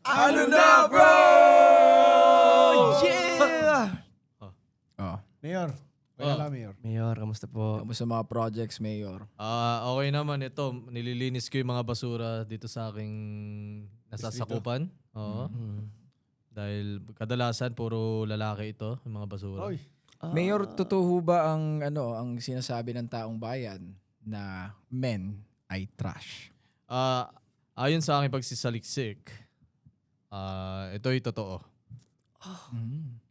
Ano na, bro? Yeah! Oh. Mayor. Wala Mayor. Mayor, kamusta po? Kamusta mga projects, Mayor? Okay naman ito. Nililinis ko yung mga basura dito sa aking nasasakupan. Oo. Dahil kadalasan puro lalaki ito, yung mga basura. Oy. Mayor, totoo ba ang ang sinasabi ng taong bayan na men ay trash? Ayon sa aking pagsisaliksik, ito'y totoo.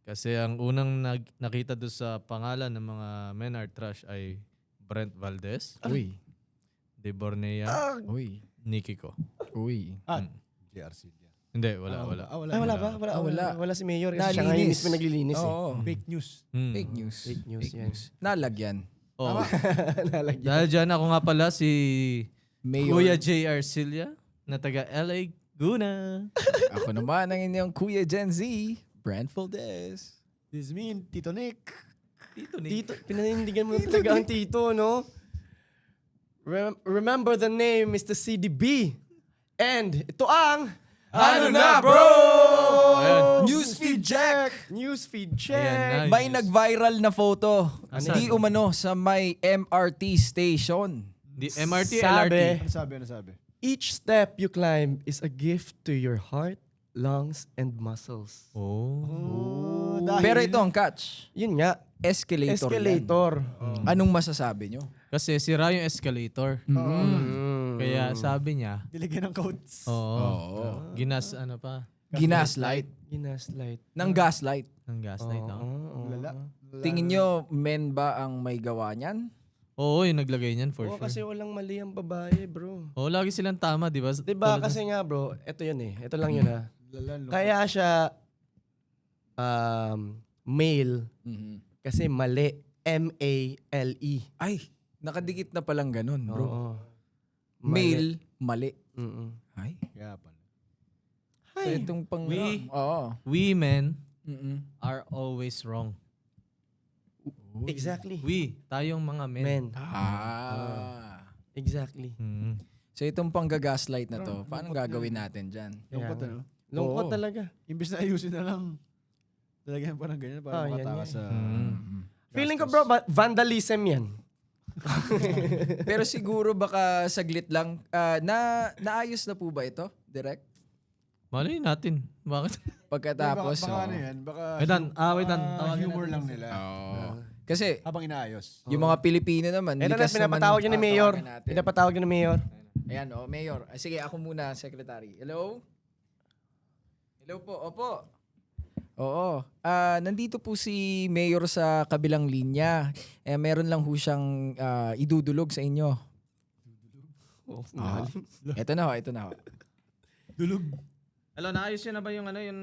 Kasi ang unang nakita doon sa pangalan ng mga men are trash ay Brent Valdez, Uy. De Bornea, Uy. Nikiko. Uy. JR Silvia. Hindi, wala. Wala. Ay, wala ba? Wala. Wala si Mayor. Kasi siya ngayon Nalinis. mismo naglilinis Oo. Fake news. Fake news. Fake news yan. Nalagyan. Oh. Nalagyan. Dahil dyan ako nga pala si Mayor. Kuya J. Arcilia na taga LA Guna. Ako naman ang inyong Kuya Gen Z, Brent Valdez. This mean Tito Nick. Tito, pinanindigan mo na talaga ang Tito, no? Remember the name, Mr. CDB. And ito ang... Ano na, bro? Ayan. Newsfeed check! Newsfeed check. Ayan na. May nag-viral na photo. Asan? Di umano sa may MRT station. Di MRT, Sabi, LRT. Ano sabi? each step you climb is a gift to your heart, lungs, and muscles. Oh. Dahil, Pero ito ang catch. Yun nga, Escalator. escalator. Yan. Anong masasabi nyo? Kasi sira yung escalator. Kaya sabi niya, Diligyan ng coats. Oo. ginas ano pa, Ginaslight. Ginaslight. Ng gaslight. ng gaslight. Lala. Tingin nyo, men ba ang may gawa niyan? Oo, yung naglagay niyan for Oo, sure. kasi walang mali ang babae, bro. Oo, lagi silang tama, di ba? Diba? Kasi nga, bro, ito yun eh. Ito lang yun ha. Lala. Kaya siya male kasi mali. M-A-L-E. Ay, nakadikit na palang ganun, bro. Oo. Male, mali. Mm-mm. Ay. Kaya pala. So itong pang... We- Oo. women Mm-mm. are always wrong. Exactly. We, tayong mga men. Men. Exactly. Mm. So itong panggagaslight na to, paano gagawin natin dyan? Lungkot Kaya- ano? Lungkot Oo. talaga. Imbis na ayusin na lang. Talagyan pa ng ganyan para yan makatakas sa... Feeling ko, bro, vandalism yan. Pero siguro baka saglit lang. Naayos na po ba ito, direct? Malay natin. Bakit? Pagkatapos, baka oo. ano yan? Baka Wait lang, wait lang. Tawagin humor natin. lang nila. Oo. Kasi Habang inaayos. yung mga Pilipino naman, Ito na, likas naman. pinapatawag yun ni Mayor. tawagan natin. Pinapatawag yun ni Mayor. Ayan, Mayor. Sige, ako muna, Secretary. Hello? Hello po, opo. Oo. Nandito po si Mayor sa kabilang linya. Meron lang ho siyang idudulog sa inyo. Ito na ho. Dulog. Hello, naayos yun na ba yung yung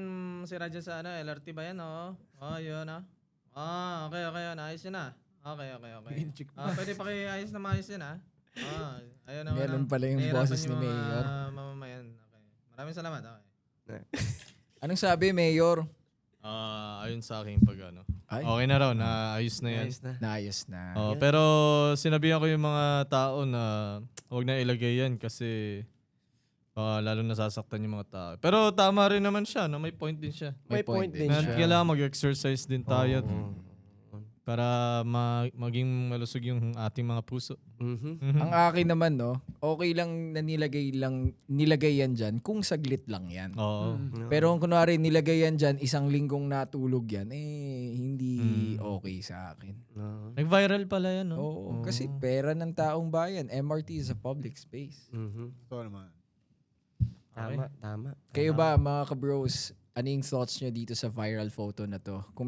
sira dyan sa LRT ba yan, oo? Yun, okay, naayos yun na. Okay. Pwede pakiayos na maayos yun, ayun na. Ganun pala yung boses ni Mayor. Mamamayan. Okay. Maraming salamat, okay. Anong sabi, Mayor? Ayun sa akin pag Ay. Okay na raw, naayos na yan. Ayos na. Naayos na. Pero sinabihan ko yung mga tao na huwag na ilagay yan kasi lalo nasasaktan yung mga tao. Pero tama rin naman siya, no? May point din siya. May point din Na siya. kailangan mag-exercise din tayo para maging malusog yung ating mga puso. Ang akin naman, okay lang na nilagay yan dyan kung saglit lang yan. Oo. Pero kung kunwari nilagay yan dyan, isang linggong natulog yan, hindi okay sa akin. Nag-viral pala yan, no? Oo, kasi pera ng taong bayan. MRT is a public space. Ito naman. Tama. Kayo ba, mga ka-bros, ano yung thoughts nyo dito sa viral photo na to? Kung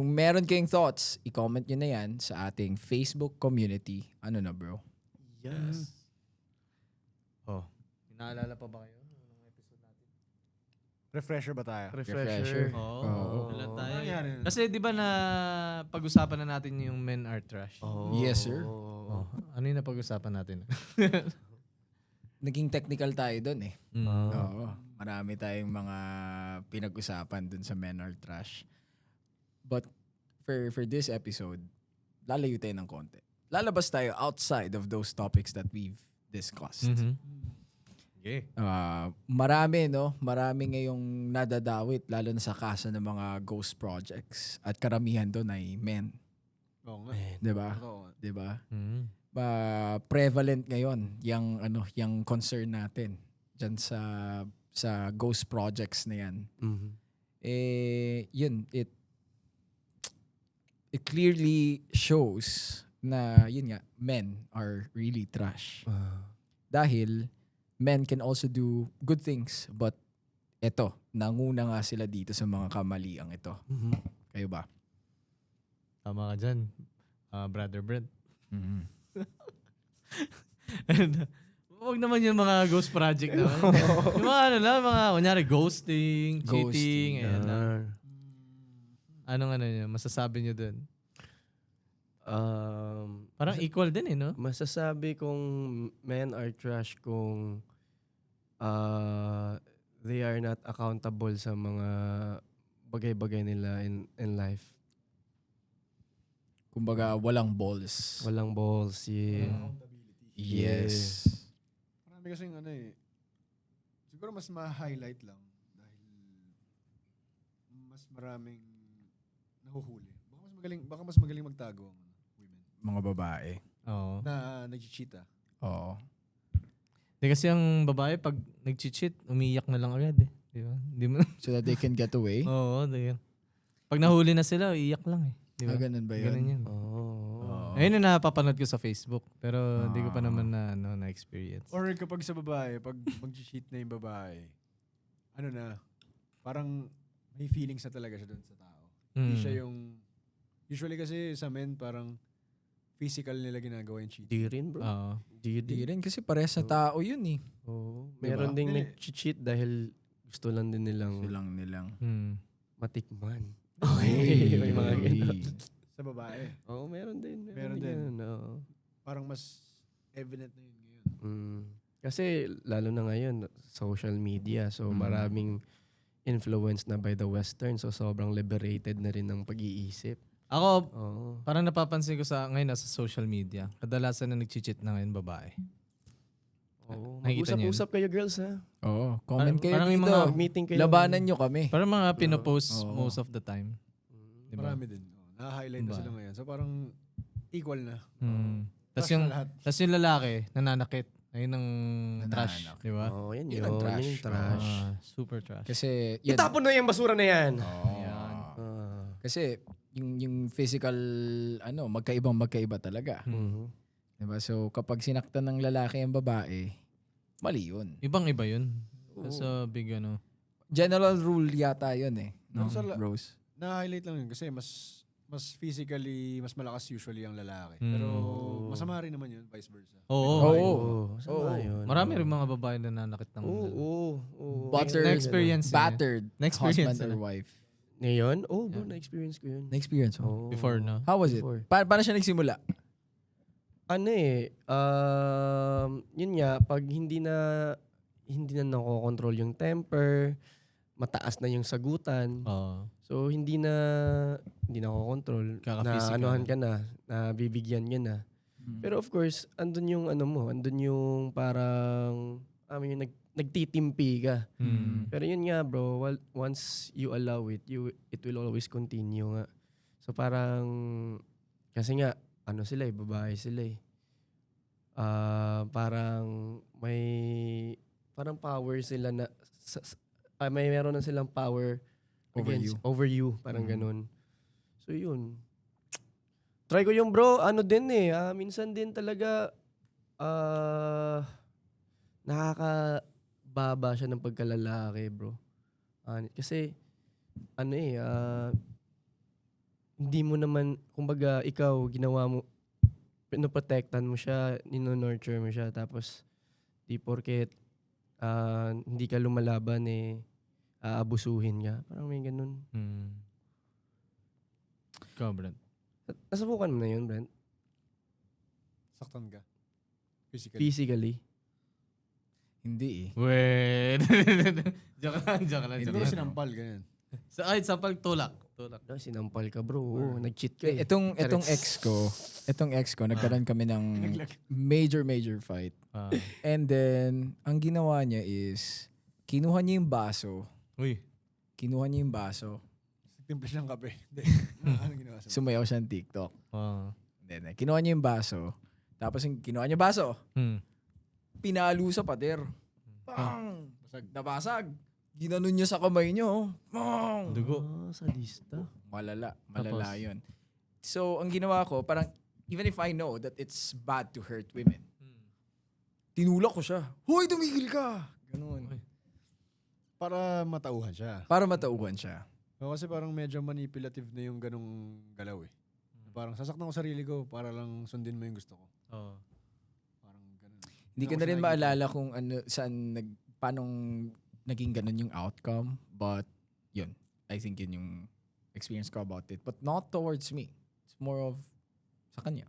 meron kayong thoughts, i-comment nyo na yan sa ating Facebook community. Ano na, bro? Yes. Naalala pa ba kayo? Anong episode natin? Refresher ba tayo? Refresher. Oo. Kailan tayo? Nangyari na. Kasi di ba na pag-usapan na natin yung men are trash? Yes, sir. Ano yung napag-usapan natin? Naging technical tayo dun eh. Mm. Oo. Marami tayong mga pinag-usapan dun sa Men Are Trash. But for this episode, lalayo tayo ng konti. Lalabas tayo outside of those topics that we've discussed. Mhm. Okay. Marami, no? Marami ngayong nadadawit, lalo na sa kaso ng mga ghost projects. At karamihan doon ay men. Oo nga. Di ba? Totoo nga. Di ba? Mm. Prevalent ngayon yung concern natin dyan sa ghost projects na yan. Mhm. Yun, it clearly shows na yun nga, men are really trash. Dahil men can also do good things, but eto, nanguna nga sila dito sa mga kamaliang ito. Mhm. Kayo ba? Tama ka dyan. Brother Brent. Mm-hmm. Huwag naman yung mga ghost project naman. Yung mga ano lang, mga kunyari ghosting, cheating, ayan lang. Anong yun, masasabi nyo dun? Parang equal din no? Masasabi kong men are trash kung they are not accountable sa mga bagay-bagay nila in life. Kumbaga, walang balls. Walang balls, yeah. Yes. Marami kasing siguro mas ma-highlight lang dahil mas maraming nahuhuli. Baka mas magaling magtago ang women Mga babae. Oo. na nag-cheat. Oo. Di kasi ang babae, pag nag-cheat, umiyak na lang agad eh. Di ba? Di mo, So that they can get away. oo, di. Pag nahuli na sila, iyak lang eh. Di ba? Ganun ba yun? Ganun yun. Oh. Ayun na napapanood ko sa Facebook. Pero hindi ko pa naman na-experience. Or kapag sa babae, pag mag-cheat na yung babae, parang may feelings na talaga siya doon sa tao. Hindi siya yung, usually kasi sa men, parang physical nila ginagawa yung cheat. Di rin, bro. Oo. Di Di rin kasi parehas na tao yun eh. Oo. Diba? Meron ding Hindi. nag-cheat dahil gusto lang din nilang Nilang. matikman. Okay. May mga ganun. Sa babae. Oo, meron din. Meron din. ganun, oo. Parang mas evident na yun ngayon. Kasi lalo na ngayon, social media. So maraming influence na by the Western. So sobrang liberated na rin ng pag-iisip. Ako, Oo. parang napapansin ko ngayon sa social media, kadalasan na nag-cheat na ngayon babae. Oo. Nakikita niyo yun? Mag-usap-usap kayo, girls, ha? Oo. Comment kayo Parang yung dito. mga Meeting kayo. Labanan nyo kami. Parang mga pinopost Oo. most of the time. Diba? Marami din. Na-highlight na Diba? sila ngayon. So parang equal na. Tapos Trash yung, na lahat. yung lalaki, nananakit. Ayun ang trash. Nananakit. Di ba? Oo, yan Yun yun. ang trash. Yun yung trash. Super trash. Kasi, yan. Itapon na yung basura na yan. Oo. Ah. Kasi, yung physical, magkaiba talaga. Diba? So, kapag sinaktan ng lalaki ang babae, mali yun. Ibang-iba yun. Sa big General rule yata yun eh. No, Sa Rose? Na-highlight lang yun kasi mas physically, mas malakas usually ang lalaki. Pero masama rin naman yun, vice versa. Oo. Oo. Sama yun. Marami rin mga babae na nanakit ng Oo. Battered, Na-experience yun. battered Na-experience husband or yun. wife. Ngayon? Oo, bro, na-experience ko yun. Na-experience mo? Oo. before, no? How was it? Before. Paano siya nagsimula? Yun nga, pag hindi na nakokontrol yung temper, mataas na yung sagutan. Oo. So hindi na kokontrol. Na Kaka-physical. anuhan ka na, na bibigyan ka na. Pero of course, andun yung andun yung parang yung nagtitimpi ka. Pero yun nga, bro, once you allow it, it will always continue nga. So parang kasi nga sila babae sila eh. Parang parang power sila na meron na silang power over you, parang ganun. So yun. Try ko yung bro, din eh. Minsan din talaga nakakababa siya ng pagkalalaki, bro. Kasi hindi mo naman, kumbaga ikaw ginawa mo, pinoprotektan mo siya, nino-nurture mo siya, tapos di porket hindi ka lumalaban aabusuhin ka. Parang may ganun. Ikaw, Brent. Nasubukan mo na yun, Brent? Saktan ka. Physically. Physically. Hindi eh. Wait. Joke lang. Hindi ko sinampal, ganyan. Sampal, tulak. Tulak. Sinampal ka bro. Oo, nag-cheat ka eh. Itong ex ko, nagkaroon kami ng major fight. Ah. And then, ang ginawa niya is, kinuha niya yung baso. Uy. Timple ng kape. Hindi. Ano ginawa sa Sumayaw siya ng TikTok. Ah. Then, kinuha niya yung baso. Tapos, yung kinuha niya baso, pinalo sa pader. Bang! Nabasag. Ginanon niya sa kamay niya. Oh. Bang! Dugo. Sadista. Malala Tapos? yun. So, ang ginawa ko, parang, even if I know that it's bad to hurt women, tinulak ko siya. Hoy, tumigil ka! Ganun. Para matauhan siya. Para matauhan siya. Kasi parang medyo manipulative na yung ganung galaw eh. Parang sasaktan ko sarili ko para lang sundin mo yung gusto ko. Oh. Parang ganun. Hindi ko na rin maalala kung paano naging ganun yung outcome. But, yun. I think yun yung experience ko about it. But not towards me. It's more of sa kanya.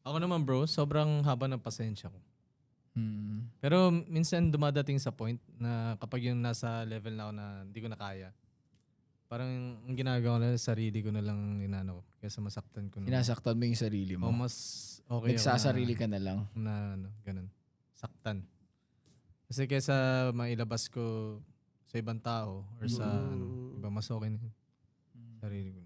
Ako naman bro, sobrang haba ng pasensya ko. Pero minsan dumadating sa point na kapag yung nasa level na ako na hindi ko na kaya, parang ang ginagawa ko na sarili ko na lang inano kaysa masaktan ko na. Sinasaktan mo yung sarili mo. O mas okay Nagsasarili ka na lang. na ano, ganun. Saktan. Kasi kaysa mailabas ko sa ibang tao or sa iba, mas okay na yun. Sarili ko.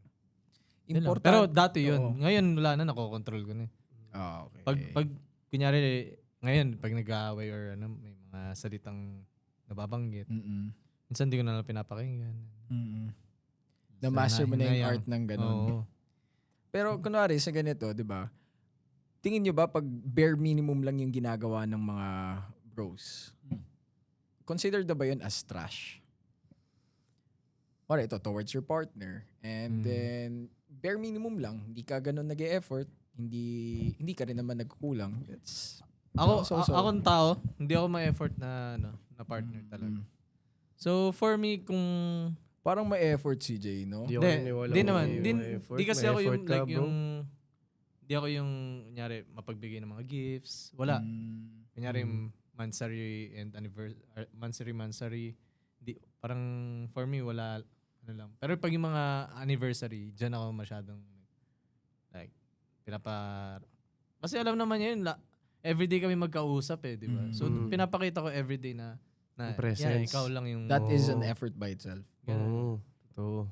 Yun lang. Pero dati yun. Oo. Ngayon wala na, nakokontrol ko na. Okay. Pag kunyari, ngayon, pag nag-aaway or ano, may mga salitang nababanggit, minsan di ko na lang pinapakinggan. Na-master mo na yung Hinayang. art ng ganun. Oo. Pero kunwari sa ganito, di ba? Tingin nyo ba pag bare minimum lang yung ginagawa ng mga bros, considered na ba yun as trash? Or ito, towards your partner. And then, bare minimum lang. Hindi ka ganun nag-e-effort. Hindi ka rin naman nagkukulang. It's, Akong tao, hindi ako ma-effort na partner talaga. So, for me, kung parang may effort si Jay, no? Di naman. Di kasi ako yung like yung di ako yung kunyari mapagbigay ng mga gifts. Wala. Kunyari monthsary and anniversary. Di, parang for me wala ano lang. Pero pag yung mga anniversary, diyan ako masyadong like kasi alam naman yun, everyday kami magkausap eh, di ba? So pinapakita ko everyday na presence. ikaw lang yung That is an effort by itself. Oo. Totoo.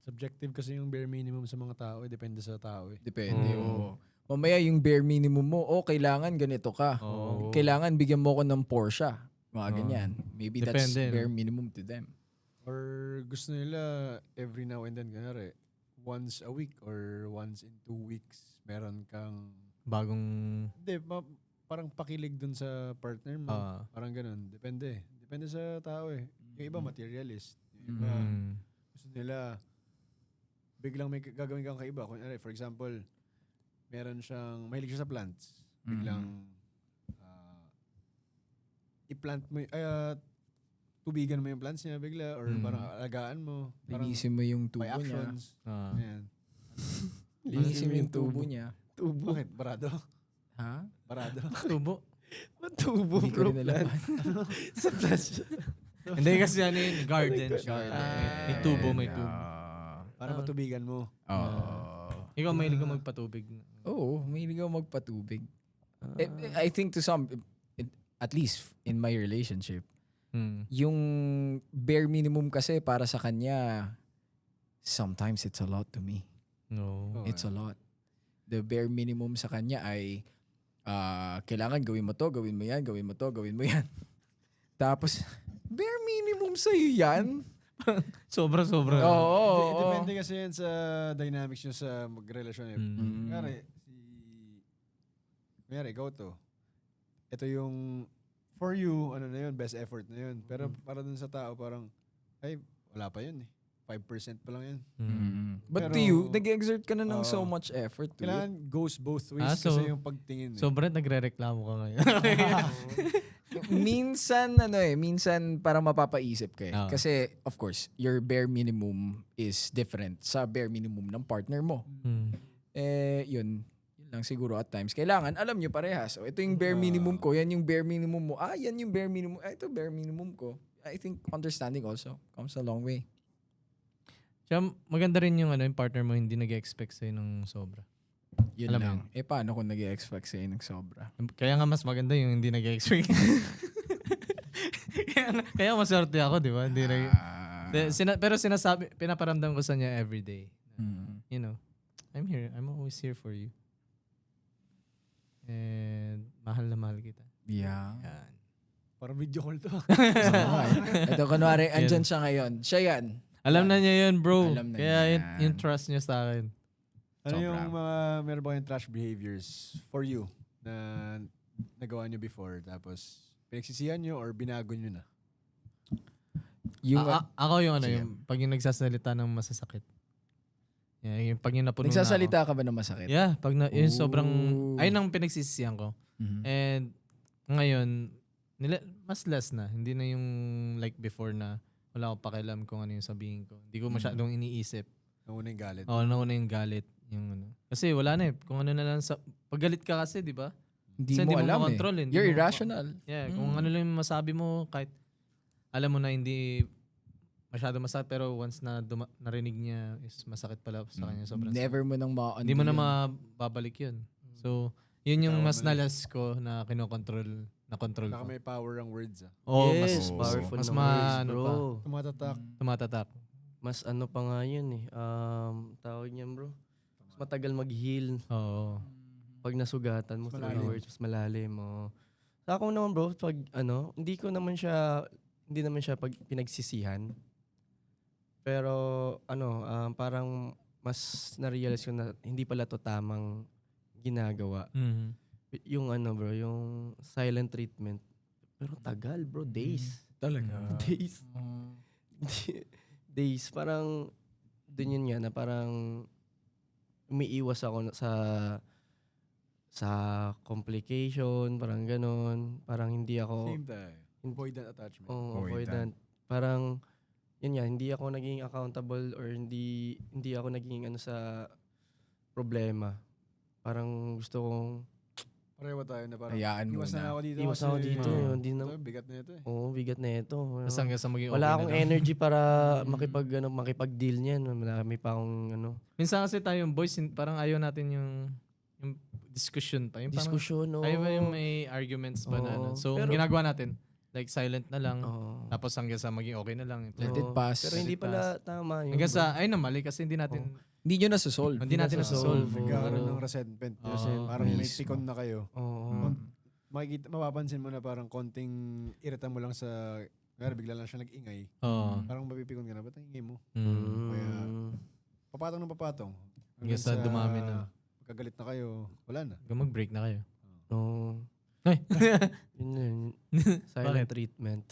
Subjective kasi yung bare minimum sa mga tao eh. Depende sa tao eh. Depende. Oo. Mamaya yung bare minimum mo, kailangan ganito ka. Oo. Kailangan bigyan mo ko ng Porsche. Mga ganyan. Maybe that's Depende, bare minimum to them. Or gusto nila every now and then, ganari, once a week or once in 2 weeks, meron kang bagong hindi, parang pakilig dun sa partner mo. Parang ganun. Depende. Depende sa tao eh. Yung iba materialist. Yung iba gusto nila biglang may gagawin kang kaiba. Kunyari, for example, meron siyang, mahilig siya sa plants. Biglang i-plant mo, tubigan mo yung plants niya bigla or parang alagaan mo. Parang Linisin mo yung tubo by niya. actions. Ayan. Linisin mo yung tubo niya. Tubo. Bakit? Barado? Ha? Barado? tubo. Matubo Hindi ko bro. rin alam. Sa plus. Hindi kasi ano yun, garden siya. May tubo, may tubo. Para matubigan mo. Ikaw mahilig ka magpatubig. Oo, mahilig ako magpatubig. I think to some, at least in my relationship, yung bare minimum kasi para sa kanya, sometimes it's a lot to me. No. It's a lot. The bare minimum sa kanya ay kailangan gawin mo to, gawin mo yan, gawin mo to, gawin mo yan. Tapos, bare minimum sa'yo yan? Sobra-sobra. Oo. Depende kasi yan sa dynamics nyo sa magrelasyon. Kunyari, ikaw to. Ito yung for you, ano na yun, best effort na yun. Pero para dun sa tao, parang, ay, wala pa yun eh. 5% pa lang yan. But Pero, to you, nag-exert ka na ng so much effort to it. Kailangan goes both ways so, kasi yung pagtingin. Sobrang nagre-reklamo ka ngayon. minsan parang mapapaisip ka eh. Oo. Kasi, of course, your bare minimum is different sa bare minimum ng partner mo. Yun lang siguro at times. Kailangan, alam nyo parehas. So, ito yung bare minimum ko, yan yung bare minimum mo. Yan yung bare minimum. Ito bare minimum ko. I think understanding also comes a long way. Tsaka maganda rin yung yung partner mo hindi nag-expect sa'yo ng sobra. Yun Alam mo lang. Paano kung nag-expect sa'yo ng sobra? Kaya nga mas maganda yung hindi nag-expect. kaya maswerte ako, di ba? Hindi pero sinasabi, pinaparamdam ko sa niya everyday. You know, I'm here. I'm always here for you. And mahal na mahal kita. Yeah. Yan. Parang video call to. Ito, kunwari, andyan siya ngayon. Siya yan. Alam na niya yun, bro. Alam na Kaya niya yung yan. trust niya sa akin. Ano Sobra. yung mga, meron ba kayong trash behaviors for you na nagawa nyo before tapos pinagsisihan nyo or binago nyo na? Yung, Ako yung Sige. yung pag yung nagsasalita ng masasakit. Yeah, yung pag yung napuno nagsasalita na ka ba ng masakit? ako. Yeah, pag yung sobrang, Ooh. ayun ang pinagsisisihan ko. Mhm. And ngayon, mas less na. Hindi na yung like before na wala akong pakialam kung ano yung sabihin ko. Hindi ko masyadong iniisip. Nauna yung galit. Oo, nauna yung galit. Yung ano. Kasi wala na eh. Kung ano na lang sa... Pag galit ka kasi, di ba? Hindi Kasi mo alam makontrol eh. Hindi You're mo- irrational. Yeah, kung ano lang yung masabi mo, kahit alam mo na hindi masyado masakit, pero once na narinig niya is masakit pala sa kanya. Sobrang Never mo nang Hindi mo na mababalik yun. So, yun yung mas nalas ko na kinokontrol, na control Baka ko. may power ang words Oo, yes, mas powerful mas na words, ano bro. pa, Tumatatak. tumatatak. Mas ano pa nga yun eh. Tawag niyan bro. Mas matagal mag-heal. Oo. Pag nasugatan mo Mas through malalim. words, mas malalim. Sa ako naman bro, pag hindi naman siya pag pinagsisihan. Pero parang mas na-realize ko na hindi pala to tamang ginagawa. Mhm. Yung bro, yung silent treatment. Pero tagal bro, days. Talaga. Days. Days. Parang, dun yun nga na parang umiiwas ako sa complication, parang ganon. Parang hindi ako, Same time. Avoidant attachment. avoidant. Parang, yun nga, hindi ako naging accountable or hindi ako naging sa problema. Parang gusto kong Pareho tayo na parang Hayaan iwas muna. na ako dito. iwas ako kasi dito. Oo. Hindi na, bigat na ito eh. bigat na ito. Tapos hanggang sa maging Wala okay akong na lang. energy para makipag-deal niyan. Marami pa akong Minsan kasi tayong boys, parang ayaw natin yung discussion pa. Yung parang, diskusyon. ayaw ba yung may arguments ba na ano. Oo. So, Pero- ang ginagawa natin, like silent na lang. Oo. Tapos hanggang sa maging okay na lang. Let it pass. Pero hindi pala tama yun. Hanggang sa, ay na mali kasi hindi natin, Hindi nyo nasusolve. hindi natin nasasolve. nasasolve. Nagkakaroon Oo. ng resentment. Oo. Parang may Mismo. pikon na kayo. Oo. Mapapansin mo na parang konting irita mo lang sa... Kaya bigla lang siya nag-ingay. Oo. Parang mapipikon ka na. Ba't ang ingay mo? Mm. Kaya, papatong ng papatong. Hanggang sa dumami na. Pagkagalit na kayo, wala na. Hanggang mag-break na kayo. Oo. Ay. Yun na yun. Silent Bakit? treatment.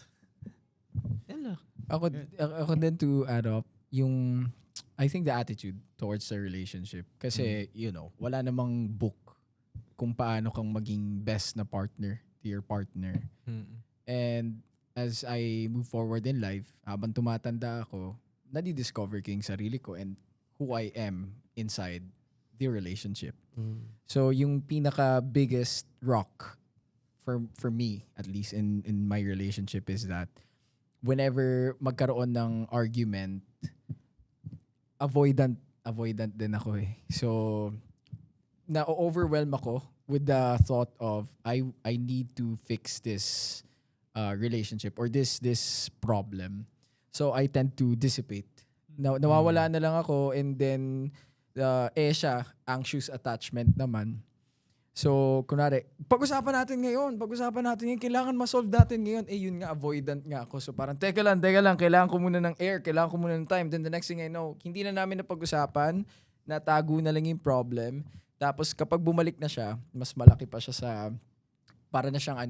Hello. Ako din to add up, yung, I think the attitude towards the relationship. Kasi, wala namang book kung paano kang maging best na partner to your partner. And as I move forward in life, habang tumatanda ako, nadi-discover ko yung sarili ko and who I am inside the relationship. So, yung pinaka-biggest rock for me, at least in my relationship, is that whenever magkaroon ng argument, avoidant din ako eh. So, na-overwhelm ako with the thought of I need to fix this relationship or this problem. So, I tend to dissipate. Nawawala na lang ako and then siya, anxious attachment naman. So, kunwari, pag-usapan natin ngayon, kailangan ma-solve natin ngayon. Yun nga, avoidant nga ako. So, parang, teka lang, kailangan ko muna ng air, kailangan ko muna ng time. Then the next thing I know, hindi na namin napag-usapan, natago na lang yung problem. Tapos, kapag bumalik na siya, mas malaki pa siya sa, para na siyang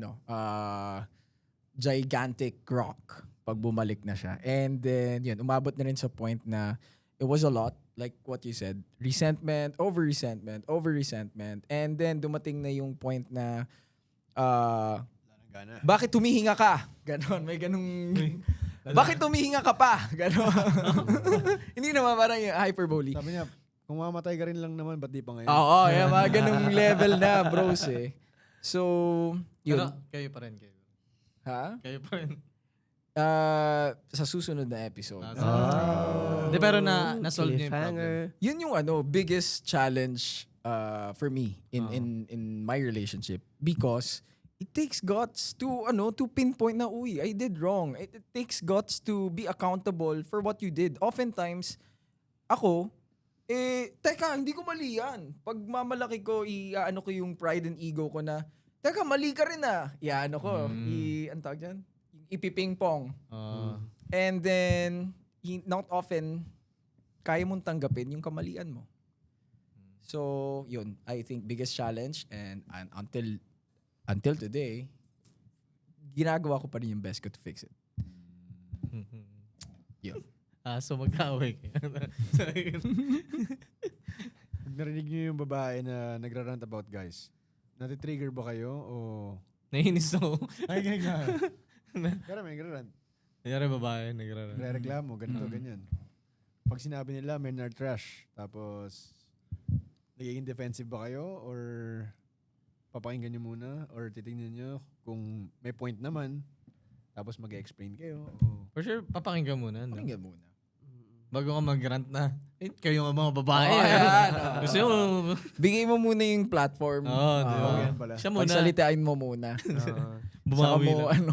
gigantic rock pag bumalik na siya. And then, yun, umabot na rin sa point na it was a lot. Like what you said, resentment, over resentment. And then dumating na yung point na Wala nang gana. bakit humihinga ka? Ganon, may ganung bakit humihinga ka pa? Ganon. Hindi naman parang yung hyperbole. Sabi niya, kung mamatay ka rin lang naman, ba't di pa ngayon? Oo, yung mga ganung level na, bros eh. So, Pero yun. kayo pa rin. Kayo. Ha? Kayo pa rin. Sa susunod na episode. Hindi, pero na-solve niyo yung problem. Cliffhanger. Yun yung biggest challenge for me in my relationship, because it takes guts to pinpoint na I did wrong. It takes guts to be accountable for what you did. Oftentimes ako teka, hindi ko mali yan. Pag mamalaki ko, ko yung pride and ego ko na, teka, mali ka rin Iano ko. Ang tawag dyan? Ipiping-pong. And then, not often, kaya mong tanggapin yung kamalian mo. So, yun. I think biggest challenge, and until today, ginagawa ko pa rin yung best ko to fix it. Yun. So mag-away kayo. Pag narinig niyo yung babae na nagra-rant about guys, natitrigger ba kayo o... Nainis ako. Ay, ganyan. Pero may nagra-rant. Nangyari babae, nagra-rant. Nagre-reklamo, ganito, ganyan. Pag sinabi nila, men are trash. Tapos, nagiging defensive ba kayo? Or papakinggan nyo muna? Or titingnan nyo kung may point naman? Tapos mag-explain kayo? O... For sure, papakinggan muna. No? Pakinggan muna. Bago ka mag-rant na, kayo nga mga babae. Gusto mo, Bigay mo muna yung platform. di ba? yan pala. Siya muna. Pagsalitain mo muna. Bumawi Saka lang.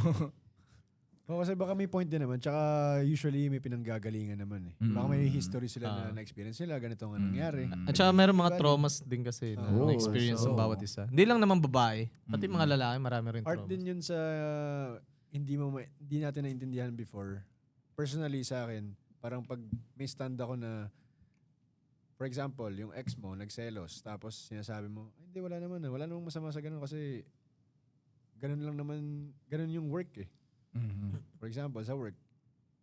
Kasi baka may point din naman. Tsaka usually may pinanggagalingan naman eh. Baka may history sila na na-experience nila. Ganito nga nangyari. At saka meron mga traumas din kasi na experience ng so- bawat isa. Hindi lang naman babae. Pati mga lalaki, marami rin Art traumas. din yun sa hindi natin naintindihan before. Personally sa akin, parang pag may stand ako na, for example, yung ex mo, nagselos, tapos sinasabi mo, ay, hindi, wala namang masama sa ganun kasi ganun lang naman, ganun yung work eh. For example, sa work,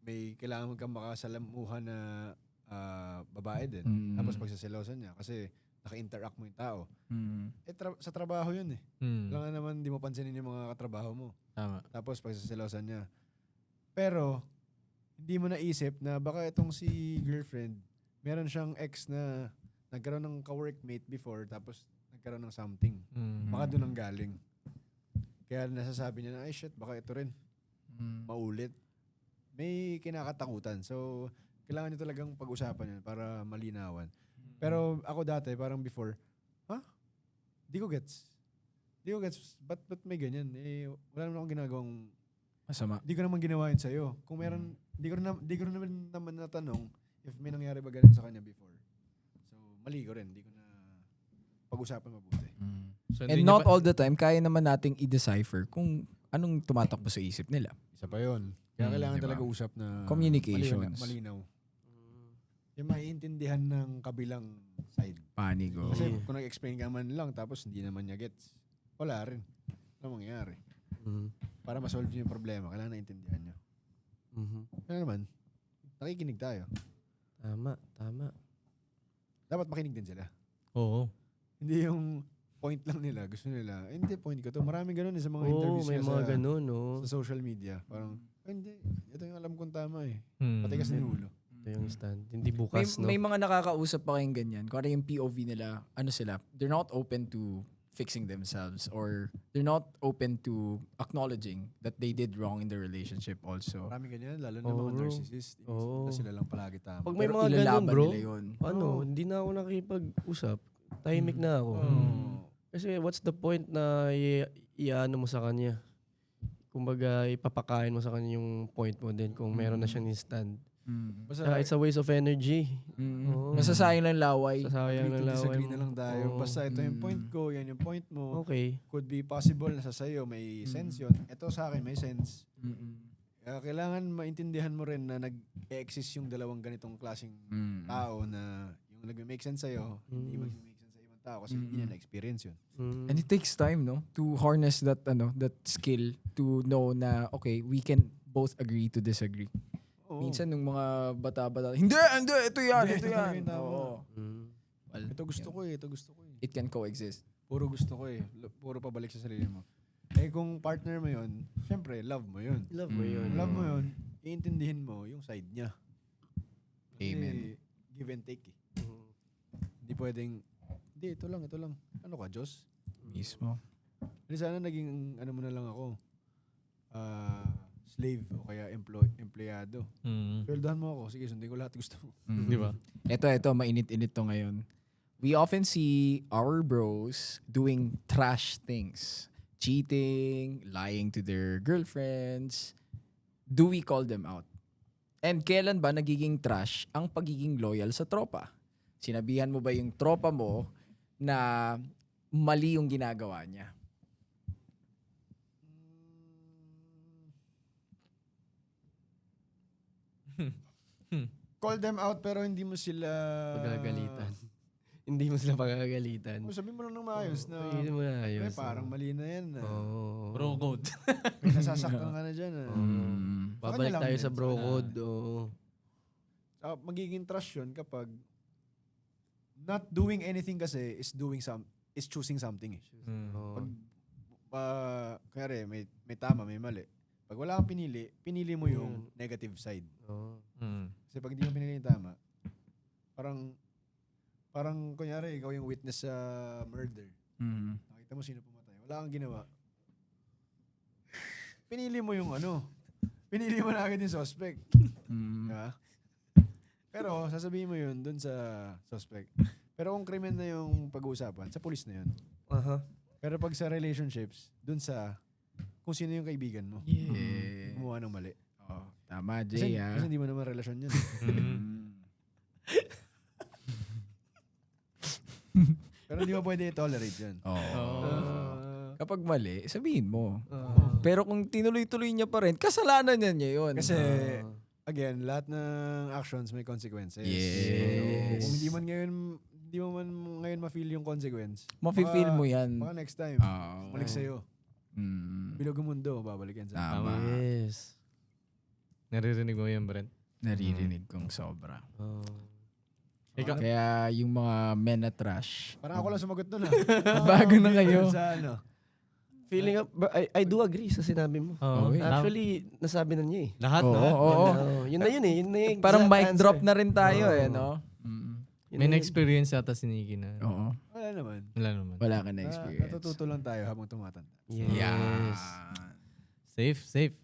may kailangan kang makasalamuhan na babae din. Tapos pagsaselosan niya, kasi naka-interact mo yung tao. Sa trabaho yun eh. Kailangan naman di mo pansinin yung mga katrabaho mo. Tama. Tapos pagsaselosan niya. Pero, hindi mo naisip na baka itong si girlfriend, meron siyang ex na nagkaroon ng ka-workmate before, tapos nagkaroon ng something. Baka doon ang galing. Kaya nasasabi niya na, ay shit, baka ito rin. Maulit. May kinakatakutan. So, kailangan niyo talagang pag-usapan yan para malinawan. Pero ako dati, parang before, Di ko gets. Ba't may ganyan? Wala naman akong ginagawang Masama. di ko naman ginawa yun sa'yo. Kung meron, di ko naman natanong if may nangyari ba ganun sa kanya before. So, mali ko rin. Di ko na pag-usapan mabuti. So, And not all the time, kaya naman nating i-decipher kung anong tumatakbo sa isip nila. Isa pa yun. Kaya kailangan Diba? talaga usap na Communications. malinaw. Yung maiintindihan ng kabilang side. Panigo. Kasi kung nag-explain ka man lang tapos hindi naman niya gets, wala rin. Ano mangyayari? Para ma-solve niyo yung problema, kailangan naintindihan niyo. Ano naman, nakikinig tayo. Tama. Dapat makinig din sila. Oo. Hindi yung point lang nila, gusto nila, hindi, point ko to. Maraming ganun sa mga interviews may niya mga ganun, no? sa social media. Parang, hindi, ito yung alam kong tama eh. Hmm. Patigas ng ulo. Ito yung stand. Hindi bukas, no? May mga nakakausap pa kayong ganyan. Kung ano yung POV nila, ano sila, they're not open to fixing themselves or they're not open to acknowledging that they did wrong in the relationship also. Maraming ganyan, lalo na mga Oo. narcissist. Oo. Na sila lang palagi tama. Pag may Pero mga ganun, ilalaban bro, nila yun. hindi na ako nakikipag-usap. Tahimik na ako. Kasi what's the point na i-ano mo sa kanya? Kumbaga, ipapakain mo sa kanya yung point mo din kung meron na siyang stand. Basta, Saka it's a waste of energy. Oo. Masasayang lang laway. Sasayang agree ng to laway disagree mo. na lang tayo. Oo. Basta ito yung point ko, yan yung point mo. Okay. Could be possible na sa sayo may sense yun. Ito sa akin may sense. Kaya kailangan maintindihan mo rin na nag-exist yung dalawang ganitong klaseng tao na yung nag-make sense sa'yo, hindi mag-make sense sa ibang tao kasi hindi na na-experience yun. And it takes time, no? To harness that that skill to know na okay, we can both agree to disagree. Oo. Minsan nung mga bata-bata, hindi, ito yan. Ito talaga yung tama. Oo. Well, Ito gusto ko eh. it can coexist. Puro gusto ko eh. Puro pabalik sa sarili mo. Eh kung partner mo yun, syempre love mo yun. Love mo yun. Love mo yun, iintindihin mo yung side niya. Kasi Amen. give and take eh. Hindi pwedeng, hindi, ito lang. Ano ka, Diyos? Mismo. Hindi sana naging, ano mo na lang ako, slave o kaya empleyado. Sweldohan mo ako. Sige, sundin ko lahat gusto mo. Di ba? Ito, mainit-init to ngayon. We often see our bros doing trash things. Cheating, lying to their girlfriends. Do we call them out? And kailan ba nagiging trash ang pagiging loyal sa tropa? Sinabihan mo ba yung tropa mo na mali yung ginagawa niya? Call them out pero hindi mo sila... Pagagalitan. Hindi mo sila pagagalitan. Sabihin mo lang ng maayos na... Hindi mo na ayos. parang mali na yan. Oo. Bro code. May nasasaktan ka na dyan. Babalik Kanya lang tayo yun. sa bro code. Oo. Magiging trust yun kapag not doing anything kasi is choosing something. Oo. Kaya may tama, may mali. Pag wala kang pinili mo yung negative side. Oo. Kasi pag hindi mo pinili yung tama, parang kunyari, ikaw yung witness sa murder. Nakita mo sino pumatay. Wala kang ginawa. Pinili mo yung pinili mo na agad yung suspect. Diba? Pero sasabihin mo yun dun sa suspect. Pero kung krimen na yung pag-uusapan, sa police na yun. Pero pag sa relationships, dun sa kung sino yung kaibigan mo. Gumawa ng mali. Tama, Kasi Jay. hindi mo naman relasyon yun. Pero hindi mo pwede i-tolerate yun. Kapag mali, sabihin mo. Pero kung tinuloy-tuloy niya pa rin, kasalanan niya yun. Kasi, again, lahat ng actions may consequences. Yes. So, kung hindi mo man ngayon ma-feel yung consequence. Mafe-feel mo yan. Baka next time, balik sa'yo. Bilog ang mundo, babalik yan sa'yo. Tama. Yes. Naririnig mo yan, Brent? Naririnig kong sobra. Ikaw? Kaya yung mga men na trash. Parang ako lang sumagot nun Bago na kayo. Sa Feeling I do agree sa sinabi mo. Oo. Actually, nasabi na niya eh. Lahat, Oo, no? oo. Yun na yun eh. Yun na yung Parang exact mic answer. drop na rin tayo no? Yun May na yun. na-experience yata si Nikki na. Oo. Wala naman. Wala naman. Wala ka na experience. Natututo lang tayo habang tumatanda. Yes. Safe. Safe.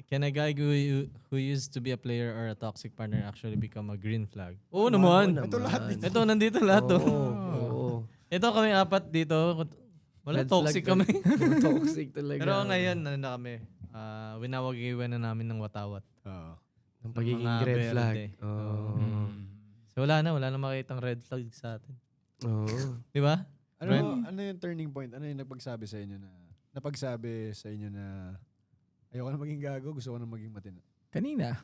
Can a guy who used to be a player or a toxic partner actually become a green flag? Oo naman. Ito lahat dito. Ito, nandito lahat. Oo. Ito kami apat dito. Wala, Red toxic flag kami. Toxic talaga. Pero ngayon, ano na kami, winawag-iwan na namin ng watawat. Ang pagiging mga red verde. flag. Oo. So wala na makitang red flag sa atin. Oo. Di ba? Ano yung turning point? Ano yung napagsabi sa inyo na ayoko na maging gago, gusto ko na maging matino? Kanina.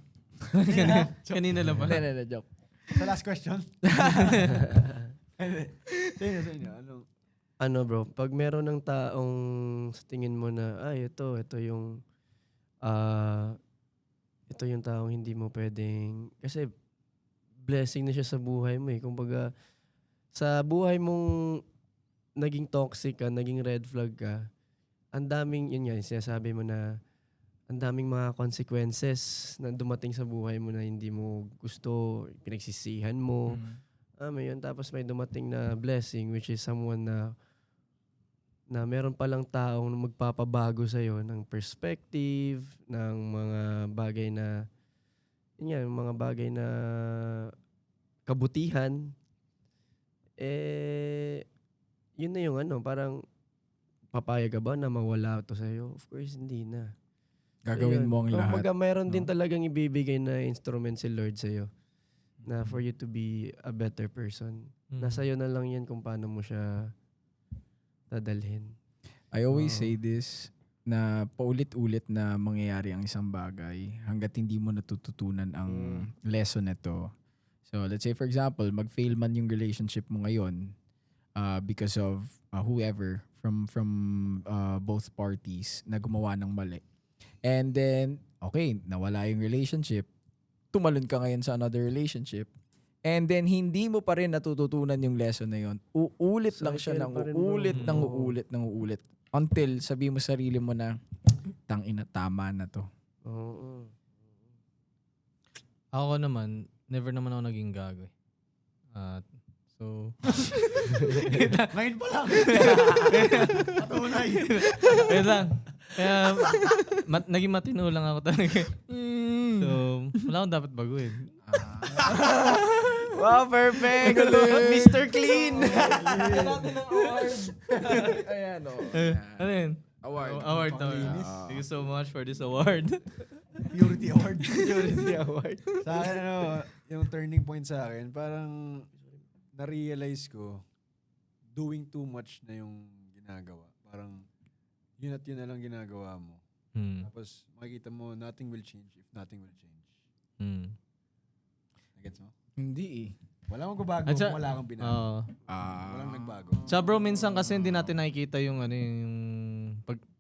Kanina lang pa. Hindi, joke. Sa last question? Sa inyo. Ano bro, pag meron ng taong sa tingin mo na, ito yung taong hindi mo pwedeng, kasi blessing na siya sa buhay mo eh. Kumbaga, sa buhay mong naging toxic ka, naging red flag ka, ang daming, yun nga, sinasabi mo na, ang daming mga consequences na dumating sa buhay mo na hindi mo gusto, pinagsisihan mo. Yun. Tapos may dumating na blessing, which is someone na meron palang taong magpapabago sa'yo ng perspective, ng mga bagay na, mga bagay na kabutihan. Yun na yung parang papayag ka ba na mawala to sa'yo? Of course, hindi na. Gagawin mo ang lahat. Kumbaga, mayroon din talagang ibibigay na instrument si Lord sa'yo na for you to be a better person. Nasa iyo na lang yan kung paano mo siya dadalhin. I always say this, na paulit-ulit na mangyayari ang isang bagay hanggat hindi mo natututunan ang lesson nito. So, let's say for example, mag-fail man yung relationship mo ngayon because of whoever from both parties na gumawa ng mali. And then, okay, nawala yung relationship. Tumalon ka ngayon sa another relationship. And then, hindi mo pa rin natututunan yung lesson na yun. Uulit lang siya ng uulit. Until sabi mo sarili mo na, tangina, tama na to. Oo. Ako naman, never naman ako naging gago. So, Ngayon pa lang. Patunay. wait lang. Kaya naging matino lang ako talaga. So, wala akong dapat baguhin. Wow, perfect! Mr. Clean! Bigyan natin ng award. Ayan, o. Ano yun? Award. Award naman. Thank you so much for this award. Purity Award. Purity Award. Sa akin, yung turning point sa akin, parang na-realize ko, doing too much na yung ginagawa. Parang, yun at yun na lang ginagawa mo. Tapos, makikita mo, nothing will change if nothing will change. Nagets mo? Hindi eh. Wala akong bago At kung wala kang binago. Ah. Walang nagbago. Tsaka bro, minsan kasi hindi natin nakikita yung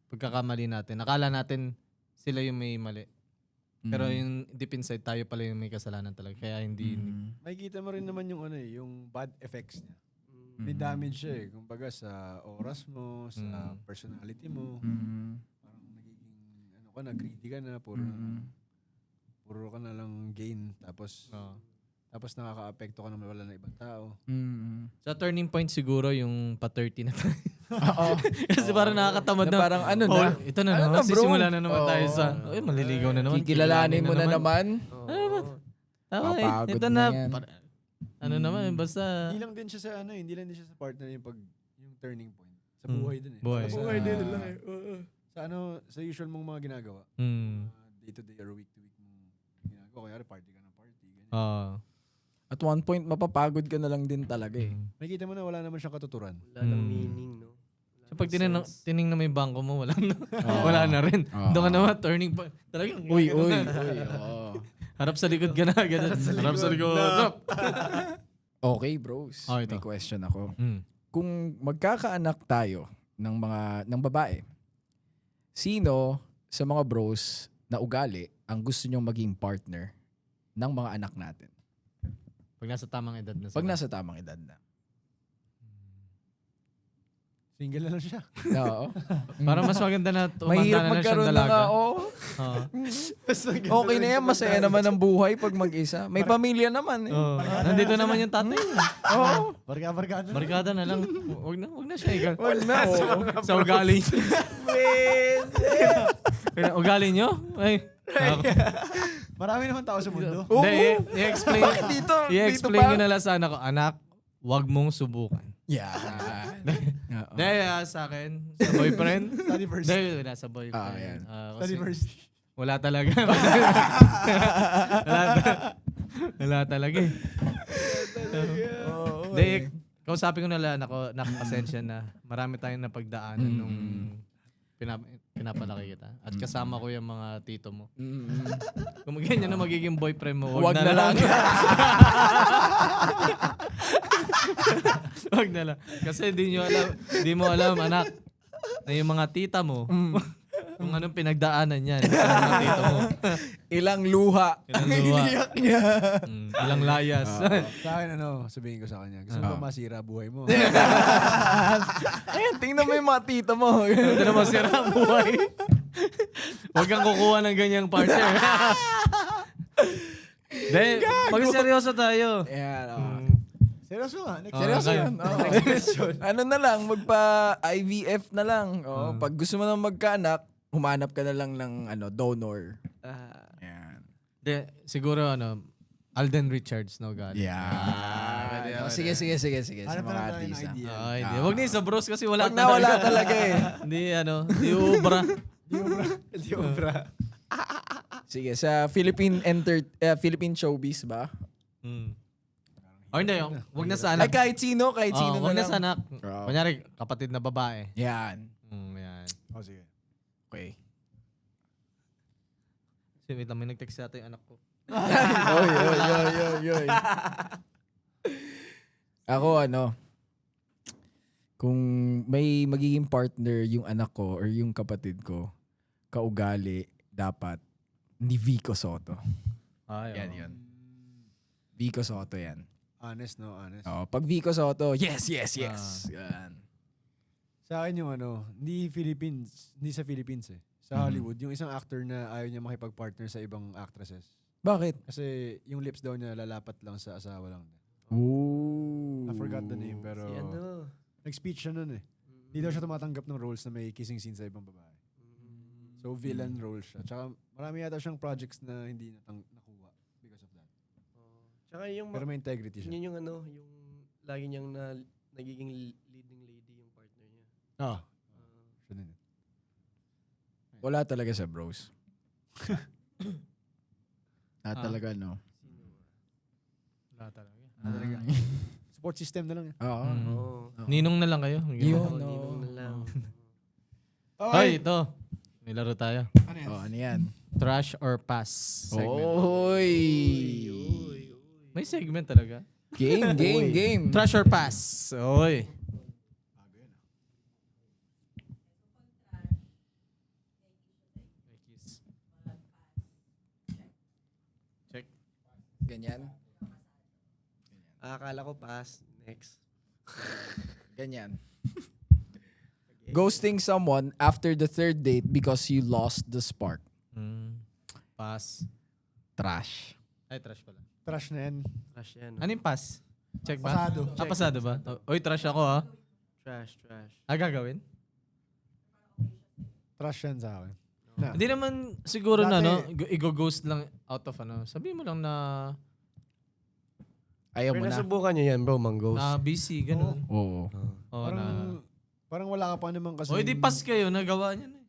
pagkakamali natin. Akala natin sila yung may mali. Pero yung deep inside, tayo pala yung may kasalanan talaga. Kaya hindi... Makikita mo rin naman yung yung bad effects niya. May damage siya eh. Kumbaga sa oras mo, sa personality mo. Parang nagiging, greedy ka na. Puro ka na lang gain. Tapos nakaka-apekto ka na wala na ibang tao. Sa turning point siguro, yung pa-30 na tayo. Oo. Kasi parang nakakatamad na. Parang ano na. Ito na Ano naman, na, bro? sisimula na naman tayo sa... maliligaw na naman. Kikilalanin mo na naman. Tama eh. Papagod Ito na na. yan. Ano naman, basta... Hindi lang din siya sa hindi lang din siya sa partner yung turning point. Sa buhay din eh. Buhay. Sa buhay din lang eh. Sa usual mong mga ginagawa. Day to day or week to week mong ginagawa. Kaya party ka ng party. Ganyan. At one point, mapapagod ka na lang din talaga eh. Makikita mo na wala naman siyang katuturan. Wala nang meaning, no? So pag tinignan mo yung bangko mo, wala na. Wala na rin. Doon ka naman, turning point. Talagang... Uy. Harap sa likod ka na. Harap sa likod. Okay, bros. Oh, ito. May question ako. Kung magkakaanak tayo ng babae, sino sa mga bros na ugali ang gusto nyong maging partner ng mga anak natin? Pag nasa tamang edad na. Pag nasa tamang edad na. Single na lang siya. Oo. Parang mas maganda na tumanda Mahirap na lang siyang magkaroon na dalaga. nga, oo. Okay na yan, masaya naman ang buhay pag mag-isa. May pamilya naman eh. Nandito naman yung tatay. Oo. Barkada na. Barkada na lang. Wag na siya. Wag na. Sa ugali. Ugali nyo? Ay. Marami naman tao sa mundo. Hindi, i-explain. Bakit dito? I-explain nyo na lang sa anak ko, anak, wag mong subukan. Yeah. Dahil sa akin, sa boyfriend. Study first. Dahil wala sa boyfriend. yan. Study first. Wala talaga. Wala talaga eh. Dahil, kausapin ko na lang ako, nakapasensya na. Marami tayong napagdaanan nung pinapalaki kita. At kasama ko yung mga tito mo. Kung ganyan na magiging boyfriend mo, wag na lang. Wag na lang. Kasi di mo alam, anak, na yung mga tita mo, kung anong pinagdaanan yan, yung mga tito mo. Ilang luha. Ilang luha. Iniyak niya. Ilang layas. Sa akin, sabihin ko sa kanya. Gusto mo ba masira buhay mo? Ayan, tingnan mo yung mga tita mo. Hindi naman sira ang buhay. Huwag kang kukuha ng ganyang partner. Dahil, mag-seryoso tayo. Ayan, Seryoso nga. seryoso okay. yan. Next question. Ano na lang, magpa-IVF na lang. Pag gusto mo na magkaanak, humanap ka na lang ng donor. Ayan. Siguro, Alden Richards, no, God. Yeah. Sige. Sa Hanap mga na lang tayo ng artista. idea. Huwag na yung sa bros kasi wala Pag nawala talaga eh. Hindi ubra. Di obra. Sige, sa Philippine showbiz ba? O hindi, huwag na sa Ay, anak. kahit sino na Huwag na lang. sa anak. Oh. Kunyari, kapatid na babae. Yan. Yan. Sige. Okay. Wait lang, may nag-text yata yung anak ko. Yoy. Ako kung may magiging partner yung anak ko or yung kapatid ko, kaugali, dapat ni Vico Soto. Yan. Vico Soto yan. Honest, no? Honest. Pag Vico Soto, yes. Yan. Sa akin yung hindi sa Philippines eh. Sa Hollywood, yung isang actor na ayaw niya makipag-partner sa ibang actresses. Bakit? Kasi yung lips daw niya lalapat lang sa asawa lang. Ooh. I forgot the name pero nag-speech siya nun eh. Hindi daw siya tumatanggap ng roles na may kissing scene sa ibang babae. So villain role siya. Tsaka marami yata siyang projects na hindi nakuha because of that. Tsaka yung Pero may integrity siya. yun yung ano, yung lagi niyang nagiging leading lady yung partner niya. Siya din. Wala talaga sa bros. Talaga, no? Wala talaga. Talaga. Support system na lang yan. Oo. Oo. Ninong na lang kayo. Yun, no. Ninong na lang. Hoy, ito. May laro tayo. Ano yan? Trash or pass segment. Oy! May segment talaga. Game. Trash or pass. Oy. Check. Ganyan. Akala ko pass. Next. Ganyan. Ghosting someone after the third date because you lost the spark. Pass. Trash. Ay, trash pala. Trash na yan. Trash yan. Ano yung pass? Check ba? Pasado. Pasado ba? Oy, trash ako ha. Trash. Gagawin? Trash yan sa akin. Hindi naman siguro na, Dati- no? I-ghost lang out of ano. Sabihin mo lang na Ayaw Pero mo na. nasubukan niyo yan, bro, mang-ghost. busy, ganun. Oo. Oh, Parang wala ka pa naman kasi. Oy, di pass kayo. Nagawa niyo na eh.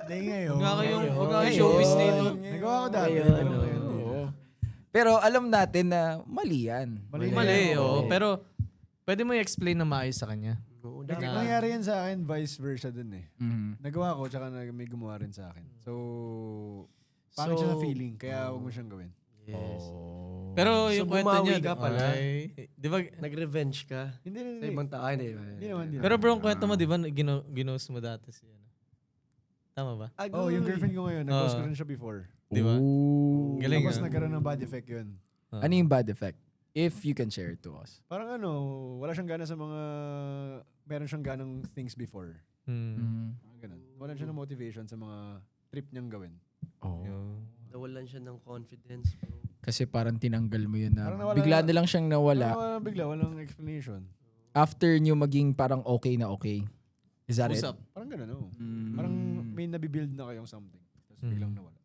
Hindi ngayon. Huwag nga kayong Ngayon. showbiz dito. Nagawa ko dati. Ngayon. Pero ngayon, Oo. Pero alam natin na mali yan. Mali, oo. Pero pwede mo i-explain na maayos sa kanya. Oo, Nangyari yan sa akin, vice versa din eh. Mhm. Nagawa ko, tsaka may gumawa rin sa akin. So, pangit siya sa feeling, kaya huwag mo siyang gawin. Yes. Pero So, yung kwento bumawi niya, ka pala? ay, di ba? Nag-revenge ka Hindi. sa ibang tao. Hindi. Hindi naman. Pero bro, yung kwento mo, di ba, ginost mo dati siya. Tama ba? Oh, yung girlfriend ko ngayon, nag-post ko rin siya before. Di ba? Ooh. Galing, Tapos ah. nagkaroon ng bad effect yun. Ano yung bad effect? If you can share it to us. Parang wala siyang gana sa mga, meron siyang ganang things before. Ganun. Wala siya ng motivation sa mga trip niyang gawin. Oh. Nawalan siya ng confidence, bro. Kasi parang tinanggal mo yun na Parang nawala bigla na- na lang siyang nawala Walang explanation. after nyo maging parang okay na okay. Is that it? Usap. Parang ganun, oh. Mm. Parang may nabibuild na kayong something. Tapos biglang nawala.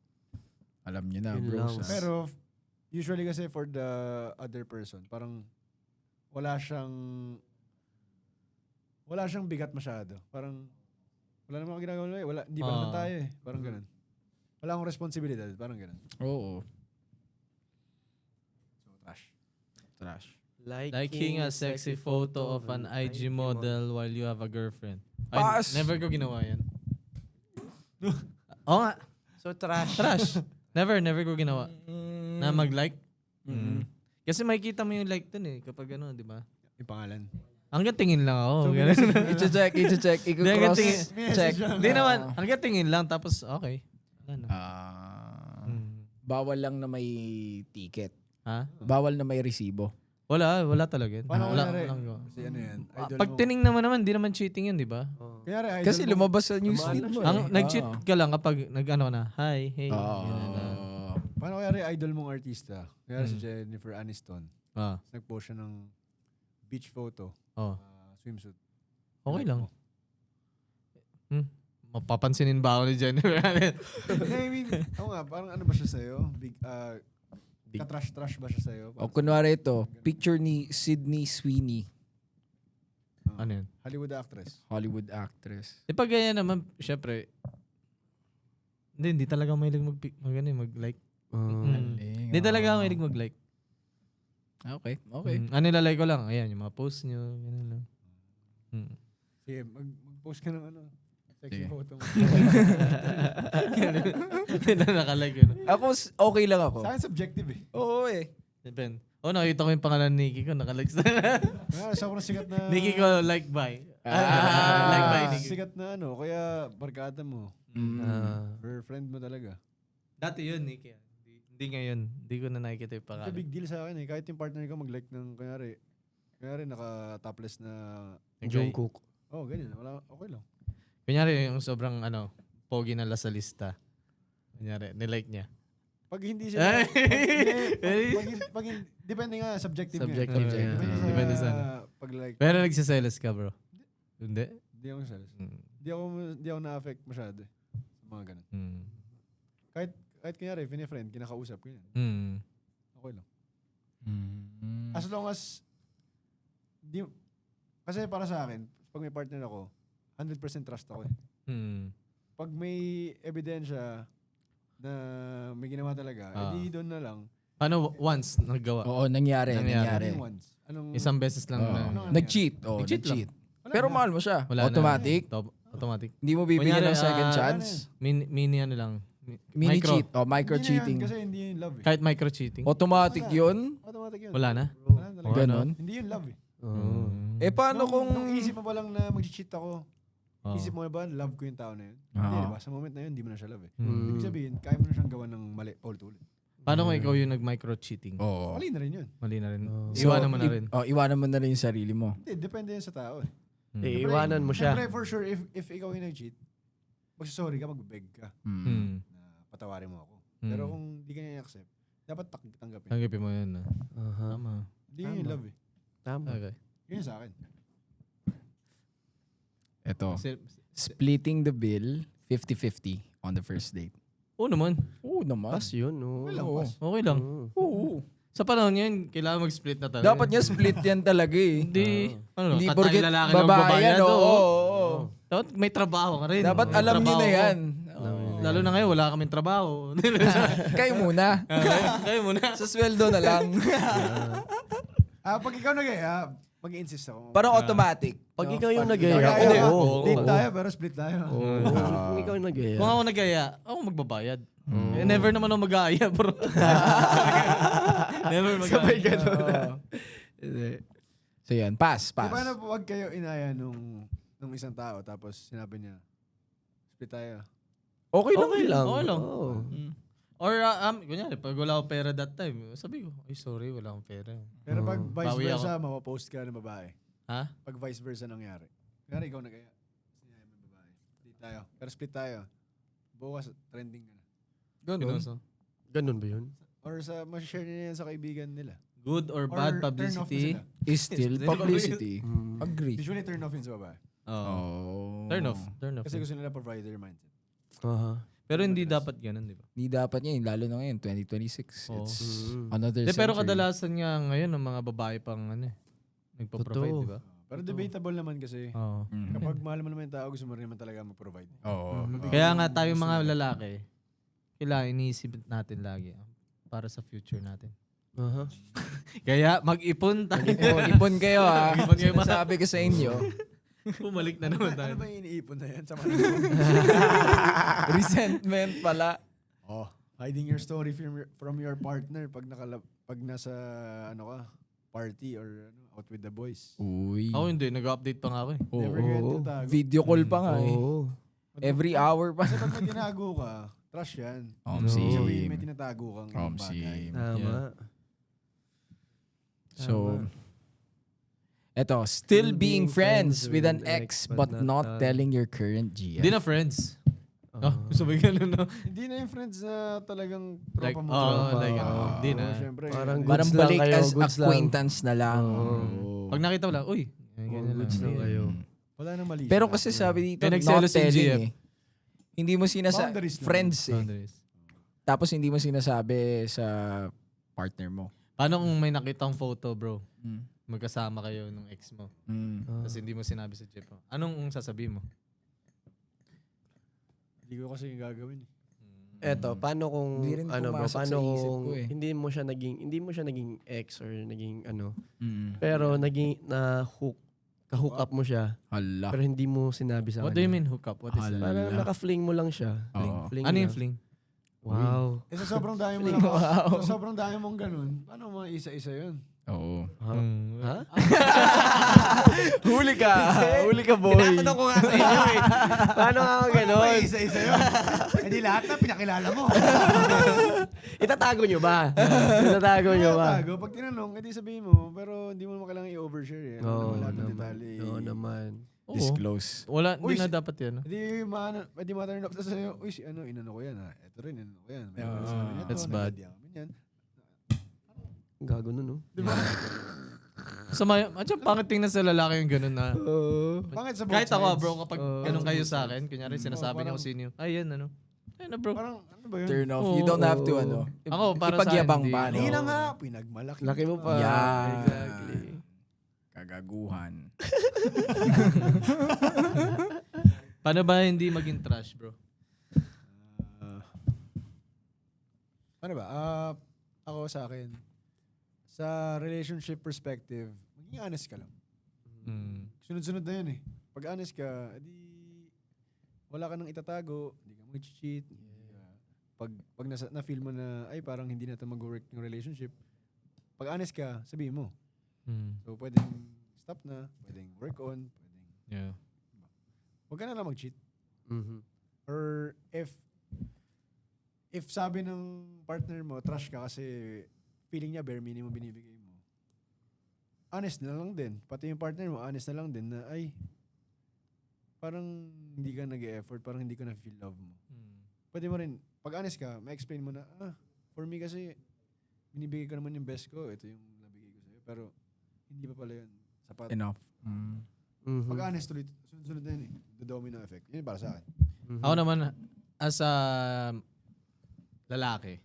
Alam nyo na, Yun bro. lang. Pero usually kasi for the other person, parang wala siyang bigat masyado. Parang wala namang ginagawa nila eh. Hindi pa naman tayo eh. Parang ganun. Wala akong responsibilidad. Parang ganun. Oo. So, trash. Trash. Liking a sexy photo of an IG model while you have a girlfriend. Pass! Never ko ginawa yan. Oo nga. So, trash. Trash. Never ko ginawa. Na mag-like. Kasi makikita mo yung like dun eh. Kapag ano, di ba? Yung pangalan. Hanggang tingin lang ako. So, Ganun. I-check. Hindi, hanggang I-cross. tingin. Check. Hindi naman. Hanggang tingin lang. Tapos, okay. Ano? Bawal lang na may ticket. Ha? Bawal na may resibo. Wala talaga. yun. Paano Wala, kunyari? walang gawa. Kasi ano yan. Idol Pag mo. tinignan mo naman, di naman cheating yun, di ba? Kunyari, idol Kasi mo. lumabas sa newsfeed mo. Ang nag-cheat ka lang kapag nag-ano na, hi, hey. Oo. ganun na. Paano kaya idol mong artista? Kaya si Jennifer Aniston. Ah, Nag-post siya ng beach photo. oh. Swimsuit. Okay Like lang. mo. Mapapansinin ba ako ni Jennifer? I mean, nga, parang ano ba siya sa'yo? Katrash-trash ba siya sa'yo? O kunwari ito, picture ni Sydney Sweeney, Ano yun? Hollywood actress. Hollywood actress. E pag ganyan naman, syempre, hindi talaga mahilig mag-like. Hindi talaga mahilig mag-like. Okay. Ano nilalike ko lang? Ayan, yung mga post nyo. Ganun lang. Sige, mag-post ka ng ano. Sexy Sige. photo mo. Hindi na nakalike yun. Ako, okay lang ako. Sa akin subjective eh. Oo eh. Depende. Nakita ko yung pangalan ni Nikki ko. Nakalikes na. Sobrang sikat na... Nikki ko like by. Like by Nikki. Sikat na ano, kaya barkada mo. Or friend mo talaga. Dati yun, Nikki. Hindi ngayon. Hindi ko na nakikita yung It's a pangalan. big deal sa akin eh. Kahit yung partner ko mag-like ng, kunyari naka-topless na... Jungkook. Oh, ganyan. Okay lang. Kunyari yung sobrang pogi na lasalista. Kunyari, nilike niya. Pag hindi sila... Ay! Depende nga, subjective nga. Subjective nga. Depende Depende sa... sa Pag-like. Pero nagsiselos ka, bro. Hindi? Hindi ako masyado. Hindi ako na-affect masyado eh. Sa Mga ganun. Mm. Kahit kunyari, friend, kinakausap ko yan. Mm. Okay lang. Mm. As long as, kasi para sa akin, pag may partner ako, 100% trust ako eh. Mm. Pag may ebidensya na may ginawa talaga, edi doon na lang. Paano once naggawa? Oo, nangyari. Ano yung once? Isang beses lang Oo. na. Nag-cheat. Nag-cheat lang. Pero mahal mo siya. Wala na. Automatic. Automatic. Hindi mo bibigyan Kunyari, ng second ah, chance. Mini ano lang. Mini Micro. cheat. O, micro cheating. Kasi hindi yun love eh. Kahit micro-cheating. Automatic yun. Automatic yun. Wala na? Wala na talaga. Ganon. Hindi yun love eh. Mm. Eh, paano kung... Nung isip mo pa lang na mag-cheat ako, Oo. isip mo ba, love ko yung tao na yun? Oo. Hindi, diba? Sa moment na yun, hindi mo na siya love eh. Mm. Ibig sabihin, kaya mo na siyang gawa ng mali, paulit-ulit. Paano kung ikaw yung nag-micro-cheating? Oo. Mali na rin yun. Mali na rin. So, Iwanan mo na rin. Iwanan mo na rin yung sarili mo. Hindi, depende yan sa tao eh. Eh, iwanan mo siya. Siyempre, for sure, if ikaw yung nag-cheat, magsasorry ka, mag-beg ka Mm. na patawarin mo ako. Mm. Pero kung di ka niya i-accept, dapat tanggapin. Tanggapin mo yun. Aha. Tama. Hindi yun yung love eh. Tama. Okay. Yun yung sa akin. Ito. Kasi, Splitting the bill 50-50 on the first date. oo naman. Oo naman. Pas yun, no? Okay lang, Oo. pas. Okay lang. Oo. Sa panahon yun, kailangan mag-split na talaga. Dapat niya split yan talaga eh. Hindi. Ano, Hindi katay porket lalaki ng babae babayad. yan. Oo. Oo. Oo. Dapat may trabaho ka rin. Dapat May alam niyo trabaho na ko. yan. Lalo na ngayon, wala kaming trabaho. Kayo muna. Kayo muna. Sa sweldo na lang. Pag ikaw nag-aya, mag-insist ako. Ah. Parang automatic. Pag ikaw yung Pag nag-aya, ikaw yung oo. date tayo, pero split tayo. Kung ikaw yung nag-aya. Kung ako nag-aya, ako magbabayad. Eh, never naman ako mag-aaya, bro. Never mag-aaya. Oo. So yan, pass. Di ba na wag kayo inaya nung isang tao, tapos sinabi niya, split tayo. Okay lang. Okay lang. Okay lang. Oo. Or, kunyari, pag wala akong pera that time, sabi ko, ay sorry, wala akong pera. Pero pag vice Bawi versa, mapapost ka ng babae. Ha? Pag vice versa nangyari. Kaya ikaw nag-aya. Sinaya mo yung babae. Date tayo. Pero split tayo. Bukas, trending ka na. Ganun. Pinoso. Ganun ba yun? Or mas-share nila yan sa kaibigan nila. Good or Or bad turn off na publicity? sila. Is still publicity. Mm. Agree. Usually turn off yun sa babae. Oo. Oh. Turn off. Turn off. Kasi gusto nila provider mindset. Aha. Pero hindi dapat ganun, di ba? Hindi dapat yan, lalo na ngayon, 2026. Oo. It's Mm. another Pero century. kadalasan nga ngayon, ang mga babae pang nagpo-provide, Totoo. di ba? Pero debatable naman kasi. Oo. Mhm. Kapag mahal mo naman yung tao, gusto mo rin naman talaga mag-provide. Oo. Kaya nga tayong mga lalaki, kailangan iniisip natin lagi para sa future natin. Aha. Kaya mag-ipon tayo. Ipon kayo ha. Ipon kayo, ma. Sabi ko sa inyo. Bumalik na naman Ano tayo. ba yung iniipon na yan sa mga Resentment pala. Oh, hiding your story from your partner pag nasa party or out with the boys. Uy. Ako hindi, nag-update pa nga ako eh. Never ka yan tinatago. Video call pa nga eh. Oo. Every hour pa. Kasi pag may tinago ka, trash yan. Omsim. Ibig sabihin may tinatago kang ibang Omsim. bagay. Tama. So, eto, still being friends with an ex but not telling your current GF. Hindi na friends. Gusto ba ganun, no? Hindi na yung friends na talagang Like, tropa mo. like, hindi na. Syempre. Parang Parang goods lang balik kayo, as goods lang. acquaintance na lang. Pag nakita mo lang, uy, ganyan goods lang kayo. Wala nang mali. Pero siya. kasi sabi dito, May not nagselos yung telling GF. eh. Hindi mo Boundaries lang. friends eh. Boundaries. Tapos hindi mo sinasabi sa partner mo. Paano kung may nakitang photo, bro? Mm. Magkasama kayo nung ex mo. Mm. Tapos hindi mo sinabi sa jeep mo. Anong sasabihin mo? Hindi ko kasi yung gagawin. Eto, paano kung Hindi rin ano bro, pumasok paano sa isip kung ko eh. hindi mo siya naging ex or naging ano, Mm. pero naging ka-hook up mo siya, Hala. pero hindi mo sinabi sa What kanya. do you mean hook up? What is that? Parang Hala. naka-fling mo lang siya. Oo. Fling Ano lang. yung fling? Wow. Sa sobrang dami mo Fling, lang. wow. Sa sobrang dami mong ganun, paano mo isa-isa yun? Oo. Ha? Huli ka! Huli ka, boy! Tinatanong ko nga sa inyo eh. Paano nga ako ganon? Isa-isa yun. Hindi lahat na pinakilala mo. Itatago nyo ba? Itatago nyo ba? Tago, pag tinanong, edi sabihin mo, pero hindi mo naman kailangan i-overshare eh. Alam Oo naman lahat ng naman. detalye. Oo naman. Oo. Disclose. Wala, Uy, hindi na dapat yan. Hindi ma-turn off na sa'yo. Uy, inano ko yan ha. Ito rin, inano ko yan. Meron ka sa amin ito, That's bad. nagdadyamin yan. Gago nun, no? Di ba? Pangit tingnan sa lalaki yung ganun na. Pangit sa both Kahit ako, sides. bro, kapag ganun kayo sa akin, kunyari sinasabi niyo parang- kung sino, ay yan, ano. Ayun na bro. Parang, ano ba yun? Turn off. You don't have to, Ako, para sa ipagyabang akin, pa, hindi. no? Hindi na nga, pinagmalaki. Laki mo pa. Yan. Exactly. Kagaguhan. Paano ba hindi maging trash, bro? Ano ba? Ako sa akin, sa relationship perspective, maging honest ka lang. Sunod-sunod na yun eh. Pag honest ka, edi wala ka nang itatago, hindi ka mag-cheat. Pag na-feel mo na, ay parang hindi na ito mag-work yung relationship, pag honest ka, sabihin mo. So pwedeng stop na, pwedeng work on, pwedeng... Yeah. Huwag ka na lang mag-cheat. Mhm. Or if sabi ng partner mo, trash ka kasi feeling niya bare minimum binibigay mo, honest na lang din. Pati yung partner mo, honest na lang din na, ay, parang hindi ka nag-e-effort, parang hindi ko na-feel love mo. Pwede mo rin, pag honest ka, ma-explain mo na, for me kasi, binibigay ko naman yung best ko, ito yung nabigay ko sa'yo. Pero, hindi pa pala yun sapat. Enough. Mhm. Pag honest ulit, sunod-sunod na yun eh. The domino effect. Yun yung para sa akin. Mhm. Ako naman, as a lalaki,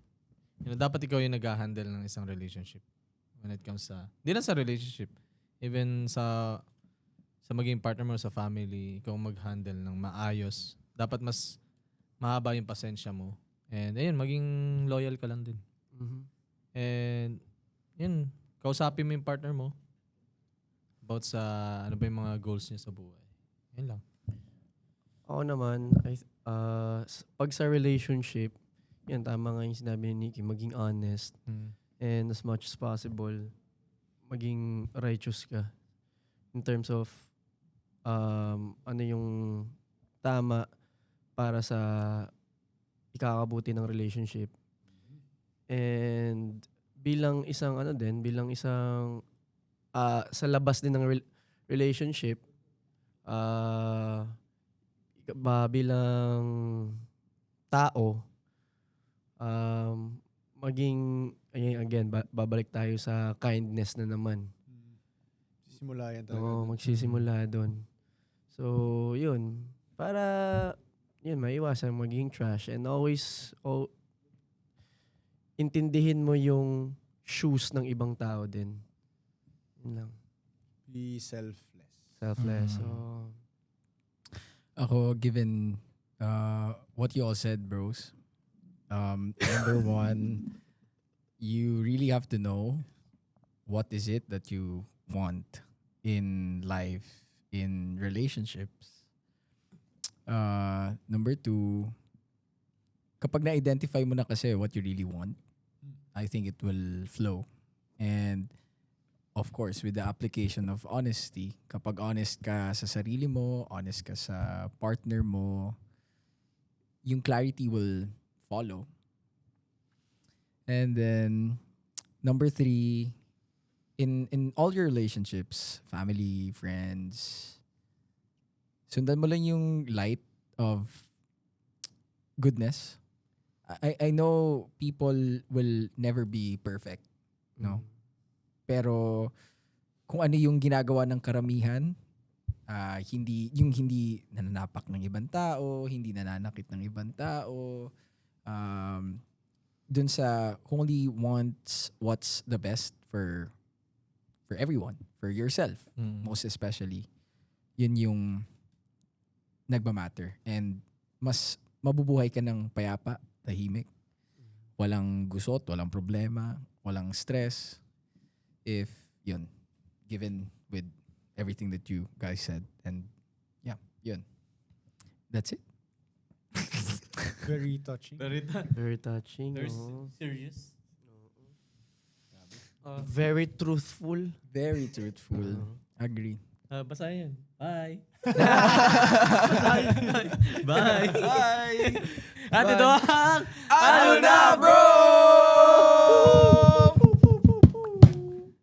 dapat ikaw yung nag-handle ng isang relationship. When it comes sa, hindi lang sa relationship, even sa maging partner mo sa family, ikaw mag-handle ng maayos. Dapat mas mahaba yung pasensya mo. And ayun, maging loyal ka lang din. Mhm. And yun, kausapin mo yung partner mo about sa ano ba yung mga goals niya sa buhay. Yun lang. Ako naman, pag sa relationship, yan, tama nga yung sinabi ni Nikki, maging honest. And as much as possible, maging righteous ka. In terms of, ano yung tama para sa ikakabuti ng relationship. And bilang isang, sa labas din ng relationship, bilang tao, maging, again, babalik tayo sa kindness na naman. Sisimula yan talaga. Oo, magsisimula doon. So, yun. Para, yun, maiwasan maging trash. And always, intindihin mo yung shoes ng ibang tao din. Yun lang. Be selfless. Selfless. So, Ako, given what you all said, bros, number one, you really have to know what is it that you want in life, in relationships. Number two, kapag na-identify mo na kasi what you really want, I think it will flow. And of course, with the application of honesty, kapag honest ka sa sarili mo, honest ka sa partner mo, yung clarity will follow. And then, number three, in all your relationships, family, friends, sundan mo lang yung light of goodness. I know people will never be perfect, no? Pero kung ano yung ginagawa ng karamihan, hindi nananapak ng ibang tao, hindi nananakit ng ibang tao, dun sa kung only wants what's the best for everyone, for yourself, most especially, yun yung nagmamatter. And mas mabubuhay ka ng payapa, tahimik, walang gusot, walang problema, walang stress, if yun, given with everything that you guys said. And yeah, yun. That's it. Very touching. very touching. oo. serious. Very truthful. Very truthful. Agree. Basahin yan. Bye. Bye. Ate Doang! Ano na, bro?